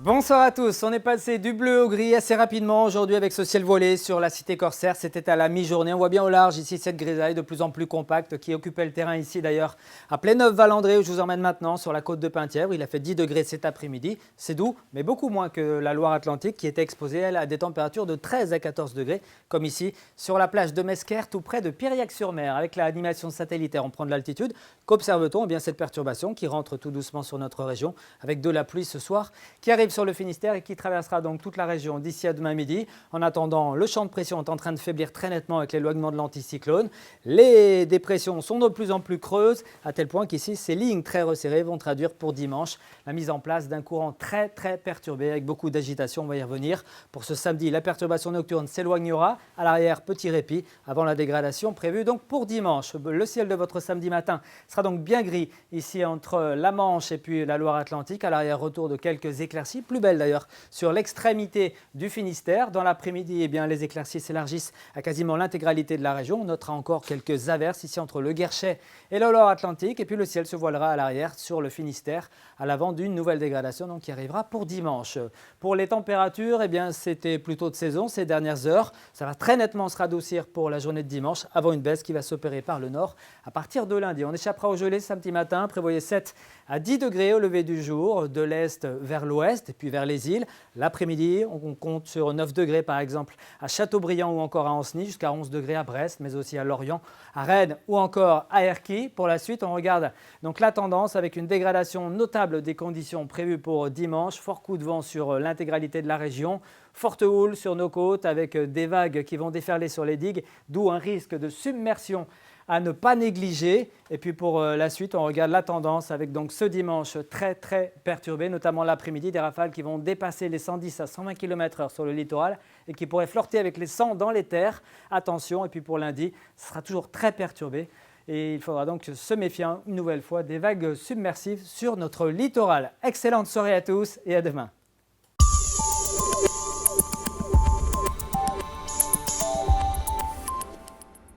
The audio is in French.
Bonsoir à tous, on est passé du bleu au gris assez rapidement aujourd'hui avec ce ciel voilé sur la cité corsaire. C'était à la mi-journée, on voit bien au large ici cette grisaille de plus en plus compacte qui occupait le terrain ici d'ailleurs à Pléneuf-Valandré où je vous emmène maintenant sur la côte de Penthièvre. Il a fait 10 degrés cet après-midi, c'est doux mais beaucoup moins que la Loire-Atlantique qui était exposée elle à des températures de 13 à 14 degrés comme ici sur la plage de Mesquer tout près de Piriac-sur-Mer. Avec l'animation satellitaire on prend de l'altitude. Qu'observe-t-on? Eh bien cette perturbation qui rentre tout doucement sur notre région avec de la pluie ce soir qui arrive sur le Finistère et qui traversera donc toute la région d'ici à demain midi. En attendant, le champ de pression est en train de faiblir très nettement avec l'éloignement de l'anticyclone. Les dépressions sont de plus en plus creuses, à tel point qu'ici, ces lignes très resserrées vont traduire pour dimanche la mise en place d'un courant très perturbé avec beaucoup d'agitation. On va y revenir. Pour ce samedi, la perturbation nocturne s'éloignera. À l'arrière, petit répit avant la dégradation prévue donc pour dimanche. Le ciel de votre samedi matin sera donc bien gris ici entre la Manche et puis la Loire-Atlantique. À l'arrière, retour de quelques éclaircies, plus belles d'ailleurs sur l'extrémité du Finistère. Dans l'après-midi, eh bien, les éclaircies s'élargissent à quasiment l'intégralité de la région. On notera encore quelques averses ici entre le Guerchet et le Loire-Atlantique. Et puis le ciel se voilera à l'arrière sur le Finistère à l'avant d'une nouvelle dégradation donc, qui arrivera pour dimanche. Pour les températures, eh bien, c'était plutôt de saison ces dernières heures. Ça va très nettement se radoucir pour la journée de dimanche avant une baisse qui va s'opérer par le nord à partir de lundi. On échappera au gelé samedi matin. Prévoyez 7 à 10 degrés au lever du jour de l'est vers l'ouest et puis vers les îles. L'après-midi, on compte sur 9 degrés par exemple à Châteaubriand ou encore à Ancenis, jusqu'à 11 degrés à Brest, mais aussi à Lorient, à Rennes ou encore à Erquy. Pour la suite, on regarde donc la tendance avec une dégradation notable des conditions prévues pour dimanche. Fort coup de vent sur l'intégralité de la région. Forte houle sur nos côtes avec des vagues qui vont déferler sur les digues, d'où un risque de submersion à ne pas négliger. Et puis pour la suite, on regarde la tendance avec donc ce dimanche très perturbé, notamment l'après-midi, des rafales qui vont dépasser les 110 à 120 km/h sur le littoral et qui pourraient flirter avec les 100 dans les terres. Attention, et puis pour lundi, ce sera toujours très perturbé. Et il faudra donc se méfier une nouvelle fois des vagues submersives sur notre littoral. Excellente soirée à tous et à demain.